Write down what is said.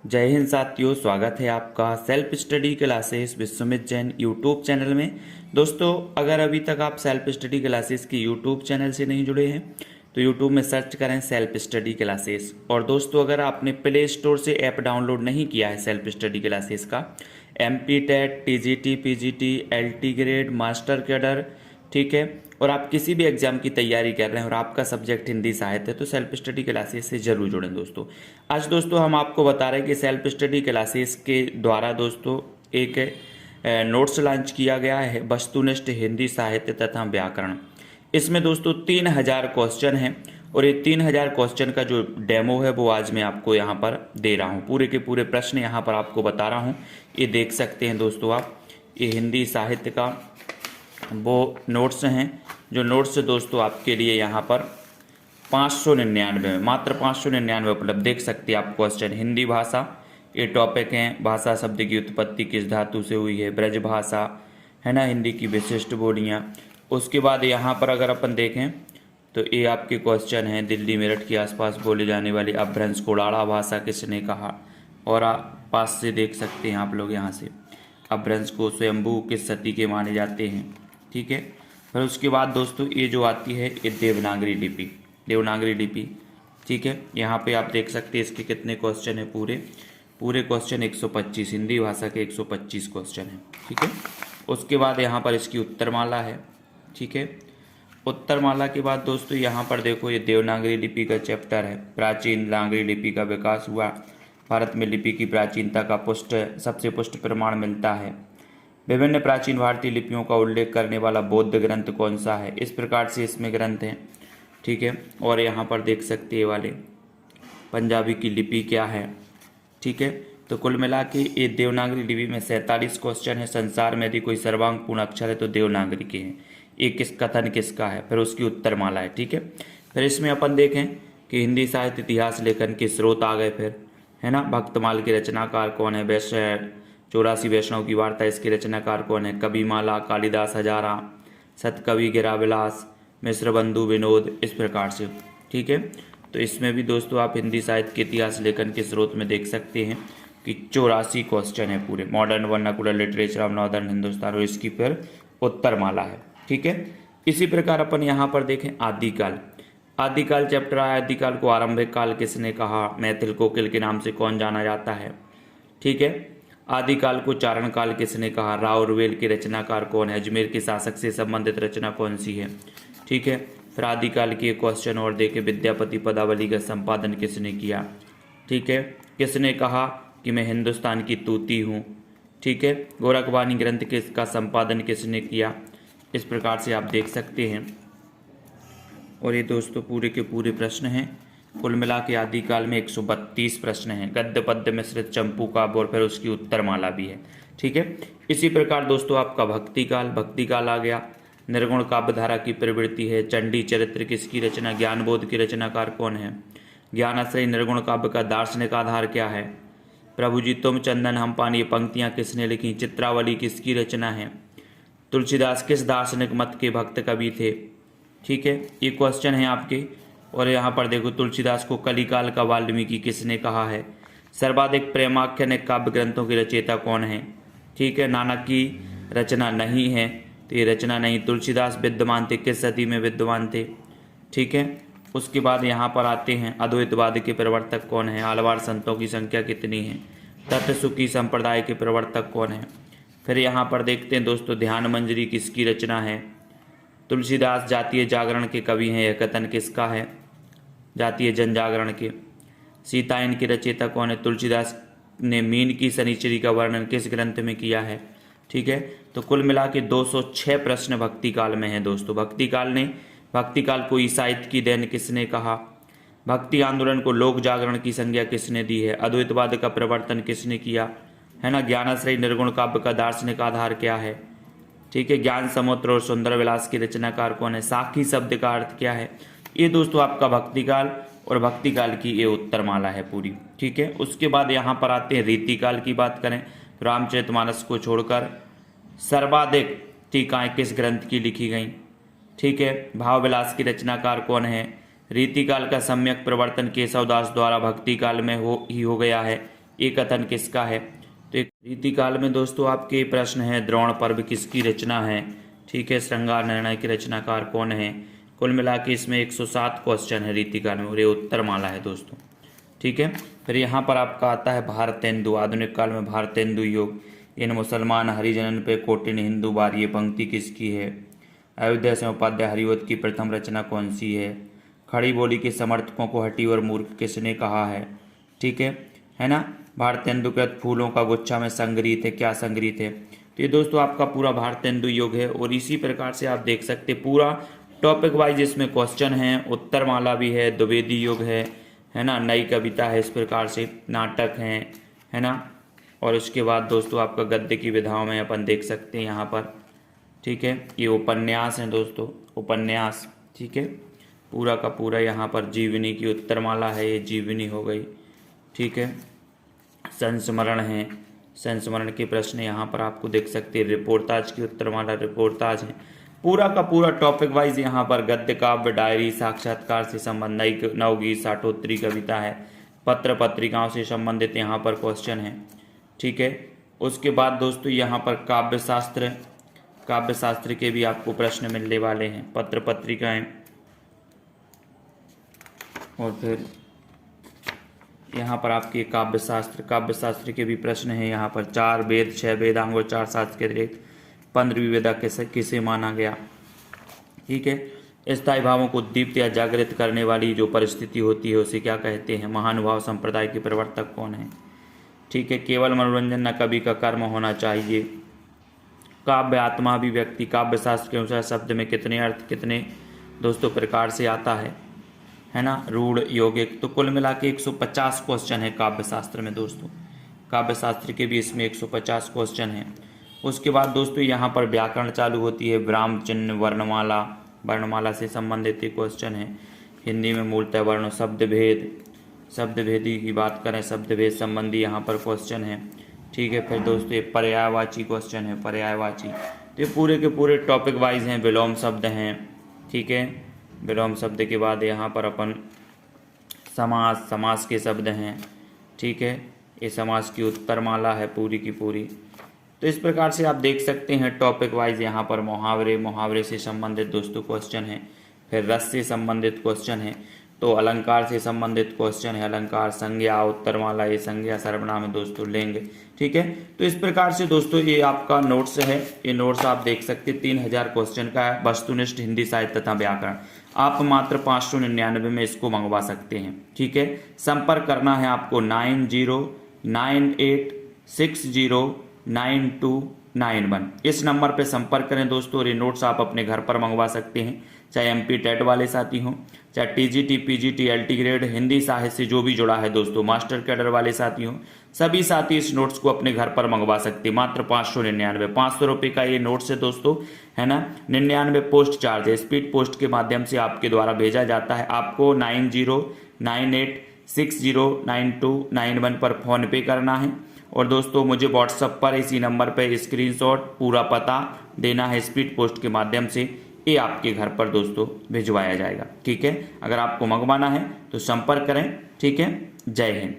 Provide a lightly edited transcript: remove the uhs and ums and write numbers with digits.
जय हिंद साथियों, स्वागत है आपका self study classes Vishwamit Jain YouTube channel में। दोस्तों, अगर अभी तक आप सेल्फ स्टडी क्लासेस की यूट्यूब चैनल से नहीं जुड़े हैं तो यूट्यूब में सर्च करें सेल्फ स्टडी क्लासेस। और दोस्तों, अगर आपने प्ले स्टोर से ऐप डाउनलोड नहीं किया है सेल्फ स्टडी क्लासेस का, MP TET, TGT, PGT, LT grade, master cadre, ठीक है, और आप किसी भी एग्जाम की तैयारी कर रहे हैं और आपका सब्जेक्ट हिंदी साहित्य है तो सेल्फ स्टडी क्लासेस से जरूर जुड़ें दोस्तों। आज दोस्तों हम आपको बता रहे हैं कि सेल्फ स्टडी क्लासेस के द्वारा दोस्तों एक नोट्स लॉन्च किया गया है, वस्तुनिष्ठ हिंदी साहित्य तथा व्याकरण। इसमें दोस्तों 3000 क्वेश्चन हैं और ये 3000 क्वेश्चन का जो डेमो है वो आज मैं आपको यहाँ पर दे रहा हूँ। पूरे के पूरे प्रश्न यहाँ पर आपको बता रहा हूँ, ये देख सकते हैं दोस्तों आप। ये हिंदी साहित्य का वो नोट्स हैं, जो नोट्स दोस्तों आपके लिए यहाँ पर 599 में, मात्र 599 उपलब्ध। देख सकते हैं आप क्वेश्चन। हिंदी भाषा, ये टॉपिक हैं। भाषा शब्द की उत्पत्ति किस धातु से हुई है, ब्रज भाषा है ना, हिंदी की विशिष्ट बोलियाँ। उसके बाद यहाँ पर अगर अपन देखें तो ये आपके क्वेश्चन हैं। दिल्ली मेरठ के आसपास बोली जाने वाली अपभ्रंश को उड़ाड़ा भाषा किसने कहा। और आप पास से देख सकते हैं आप लोग यहाँ से, अपभ्रंश को स्वयंभू किस सती के माने जाते हैं, ठीक है। फिर उसके बाद दोस्तों ये जो आती है ये देवनागरी लिपि, देवनागरी लिपि, ठीक है। यहाँ पे आप देख सकते हैं इसके कितने क्वेश्चन है। पूरे क्वेश्चन 125, हिंदी भाषा के 125 क्वेश्चन है, ठीक है। उसके बाद यहाँ पर इसकी उत्तरमाला है, ठीक है। उत्तरमाला के बाद दोस्तों यहाँ पर देखो ये देवनागरी लिपि का चैप्टर है। प्राचीन नागरी लिपि का विकास हुआ। भारत में लिपि की प्राचीनता का सबसे पुष्ट प्रमाण मिलता है। विभिन्न प्राचीन भारतीय लिपियों का उल्लेख करने वाला बौद्ध ग्रंथ कौन सा है। इस प्रकार से इसमें ग्रंथ हैं, ठीक है। और यहाँ पर देख सकते हैं वाले पंजाबी की लिपि क्या है, ठीक है। तो कुल मिला के ये देवनागरी लिपि में 47 क्वेश्चन है। संसार में यदि कोई सर्वांगपूर्ण अक्षर है तो देवनागरी के हैं। ये कथन किसका है, फिर उसकी उत्तरमाला है, ठीक है। फिर इसमें अपन देखें कि हिंदी साहित्य इतिहास लेखन के स्रोत आ गए फिर, है ना। भक्तमाल के रचनाकार कौन है, 84 वैष्णव की वार्ता, इसके रचनाकार कौन है। कविमाला, कालिदास हजारा, सतकवि गिराविलास, मिश्र बंधु विनोद, इस प्रकार से, ठीक है। तो इसमें भी दोस्तों आप हिंदी साहित्य के इतिहास लेखन के स्रोत में देख सकते हैं कि 84 क्वेश्चन है पूरे। Modern vernacular literature of northern Hindustan, और इसकी फिर उत्तरमाला है, ठीक है। इसी प्रकार अपन यहाँ पर देखें आदिकाल। आदिकाल चैप्टर आया। आदिकाल को आरंभिक काल किसने कहा। मैथिल कोकिल के नाम से कौन जाना जाता है, ठीक है। आदिकाल को चारण काल किसने कहा। राउरवेल के रचनाकार कौन है। अजमेर के शासक से संबंधित रचना कौन सी है, ठीक है। फिर आदिकाल के क्वेश्चन और देखे। विद्यापति पदावली का संपादन किसने किया, ठीक है। किसने कहा कि मैं हिंदुस्तान की तूती हूँ, ठीक है। गोरखवाणी ग्रंथ का संपादन किसने किया। इस प्रकार से आप देख सकते हैं। और ये दोस्तों पूरे के पूरे प्रश्न हैं। कुल मिला के आदिकाल में 132 प्रश्न हैं। गद्य पद्य मिश्रित चंपू काव्य, और फिर उसकी उत्तरमाला भी है, ठीक है। इसी प्रकार दोस्तों आपका भक्तिकाल आ गया। निर्गुण काव्य धारा की प्रवृत्ति है। चंडी चरित्र किसकी रचना। ज्ञानबोध के रचनाकार कौन है। ज्ञानाश्रय निर्गुण काव्य का दार्शनिक आधार क्या है। प्रभु जी तुम चंदन हम पानी, पंक्तियां किसने लिखी। चित्रावली किसकी रचना है। तुलसीदास किस दार्शनिक मत के भक्त कवि थे, ठीक है। ये क्वेश्चन है आपके। और यहाँ पर देखो तुलसीदास को कलिकाल का वाल्मीकि किसने कहा है। सर्वाधिक प्रेमाख्यान काव्य ग्रंथों के रचयिता कौन है, ठीक है। नानक की रचना नहीं है, तो ये रचना नहीं। तुलसीदास विद्वान थे, किस सदी में विद्वान थे, ठीक है। उसके बाद यहाँ पर आते हैं अद्वैतवाद के प्रवर्तक कौन है। आलवार संतों की संख्या कितनी है। तत्सुखी संप्रदाय के प्रवर्तक कौन है। फिर यहाँ पर देखते हैं दोस्तों ध्यान मंजरी किसकी रचना है। तुलसीदास जातीय जागरण के कवि हैं, यह कथन किसका है। जातीय जनजागरण के। सीतायन के रचयिता कौन है। तुलसीदास ने मीन की शनिचरी का वर्णन किस ग्रंथ में किया है, ठीक है। तो कुल मिला के 206 प्रश्न भक्तिकाल में हैं दोस्तों। भक्तिकाल को ईसाइत की देन किसने कहा। भक्ति आंदोलन को लोक जागरण की संज्ञा किसने दी है। अद्वैतवाद का प्रवर्तन किसने किया, है ना। ज्ञानाश्रय निर्गुण काव्य का दार्शनिक आधार क्या है, ठीक है। ज्ञान समुद्र और सुंदर विलास के रचनाकार कौन है। साखी शब्द का अर्थ क्या है। ये दोस्तों आपका भक्तिकाल और भक्तिकाल की ये उत्तरमाला है पूरी, ठीक है। उसके बाद यहाँ पर आते हैं रीतिकाल की बात करें। रामचरितमानस को छोड़कर सर्वाधिक टीकाएं किस ग्रंथ की लिखी गई, ठीक है। भाव विलास की रचनाकार कौन है। रीतिकाल का सम्यक प्रवर्तन केशवदास द्वारा भक्तिकाल में हो गया है। ये कथन किसका है? तो एक रीतिकाल में दोस्तों आपके प्रश्न है, द्रोण पर्व किसकी रचना है? ठीक है, श्रृंगार निर्णय के रचनाकार कौन है? कुल मिला के इसमें 107 क्वेश्चन है रीतिकाल में और ये उत्तरमाला है दोस्तों। ठीक है, फिर यहाँ पर आपका आता है भारतेंदु, आधुनिक काल में भारतेंदु योग, इन मुसलमान हरिजनन पे कोटिन हिंदू बार, ये पंक्ति किसकी है? अयोध्या से उपाध्याय हरिवंश की प्रथम रचना कौन सी है? खड़ी बोली के समर्थकों को हठी और मूर्ख किसने कहा है? ठीक है ना। भारतेंदु के फूलों का गुच्छा में संग्रहित है, क्या संग्रहित है? तो ये दोस्तों आपका पूरा भारतेंदु योग है। और इसी प्रकार से आप देख सकते पूरा टॉपिक वाइज इसमें क्वेश्चन है, उत्तरमाला भी है, द्विवेदी योग है ना, नई कविता है, इस प्रकार से नाटक है ना। और उसके बाद दोस्तों आपका गद्य की विधाओं में अपन देख सकते हैं यहाँ पर। ठीक है, ये उपन्यास है दोस्तों, उपन्यास। ठीक है, पूरा का पूरा यहाँ पर जीवनी की उत्तरमाला है, ये जीवनी हो गई। ठीक है, संस्मरण है, संस्मरण के प्रश्न यहाँ पर आपको देख सकते हैं। रिपोर्टाज की उत्तरमाला, रिपोर्टाज है। पूरा का पूरा टॉपिक वाइज यहाँ पर गद्य, काव्य, डायरी, साक्षात्कार से संबंधित नवगीत, साठोत्तरी कविता है, पत्र पत्रिकाओं से संबंधित यहाँ पर क्वेश्चन है। ठीक है, उसके बाद दोस्तों यहाँ पर काव्य शास्त्र, काव्य शास्त्र के भी आपको प्रश्न मिलने वाले हैं, पत्र पत्रिकाएं। और फिर यहाँ पर आपके काव्य शास्त्र के भी प्रश्न हैं यहाँ पर। 4 वेद, 6 वेदांग और 4 शास्त्र के अतिरिक्त 15वीं वेदा किसे माना गया? ठीक है, स्थायी भावों को उद्दीप्त या जागृत करने वाली जो परिस्थिति होती है उसे क्या कहते हैं? महानुभाव संप्रदाय के प्रवर्तक कौन है? ठीक है, केवल मनोरंजन न कवि का कर्म होना चाहिए। काव्य आत्मा अभिव्यक्ति, काव्य शास्त्र के अनुसार शब्द में कितने अर्थ कितने दोस्तों प्रकार से आता है ना, रूढ़, यौगिक। तो कुल मिला के 150 क्वेश्चन है काव्य शास्त्र में दोस्तों। काव्य शास्त्र के भी इसमें 150 क्वेश्चन हैं। उसके बाद दोस्तों यहाँ पर व्याकरण चालू होती है, विराम चिन्ह, वर्णमाला, वर्णमाला से संबंधित क्वेश्चन है। हिंदी में मूलतः वर्ण, शब्दभेद, शब्दभेदी की बात करें, शब्दभेद संबंधी यहाँ पर क्वेश्चन है। ठीक है, फिर दोस्तों ये पर्यायवाची क्वेश्चन है, पर्यायवाची। तो ये पूरे के पूरे टॉपिक वाइज हैं, विलोम शब्द हैं। ठीक है, विलोम शब्द के बाद यहाँ पर अपन समास, समास के शब्द हैं। ठीक है, ये समास की उत्तरमाला है पूरी की पूरी। तो इस प्रकार से आप देख सकते हैं टॉपिक वाइज यहाँ पर मुहावरे, मुहावरे से संबंधित दोस्तों क्वेश्चन है। फिर रस से संबंधित क्वेश्चन है, तो अलंकार से संबंधित क्वेश्चन है, अलंकार, संज्ञा, उत्तरमाला, ये संज्ञा, सर्वनाम है दोस्तों, लिंग। ठीक है, तो इस प्रकार से दोस्तों ये आपका नोट्स है। ये नोट्स आप देख सकते 3000 क्वेश्चन का है, वस्तुनिष्ठ हिंदी साहित्य तथा व्याकरण। आप मात्र 599 में इसको मंगवा सकते हैं। ठीक है, संपर्क करना है आपको 9098609291, इस नंबर पे संपर्क करें दोस्तों। और ये नोट्स आप अपने घर पर मंगवा सकते हैं, चाहे MP टेट वाले साथी हों, चाहे TGT, PGT, LT grade, Hindi साहित्य से जो भी जुड़ा है दोस्तों, मास्टर कैडर वाले साथी हों, सभी साथी इस नोट्स को अपने घर पर मंगवा सकते हैं। मात्र 599, 500 रुपये का ये नोट्स है दोस्तों, है ना। 99 पोस्ट चार्ज है, स्पीड पोस्ट के माध्यम से आपके द्वारा भेजा जाता है। आपको 9098609291 पर फ़ोन पे करना है। और दोस्तों मुझे व्हाट्सएप पर इसी नंबर पर स्क्रीनशॉट, पूरा पता देना है, स्पीड पोस्ट के माध्यम से ये आपके घर पर दोस्तों भिजवाया जाएगा। ठीक है, अगर आपको मंगवाना है तो संपर्क करें। ठीक है, जय हिंद।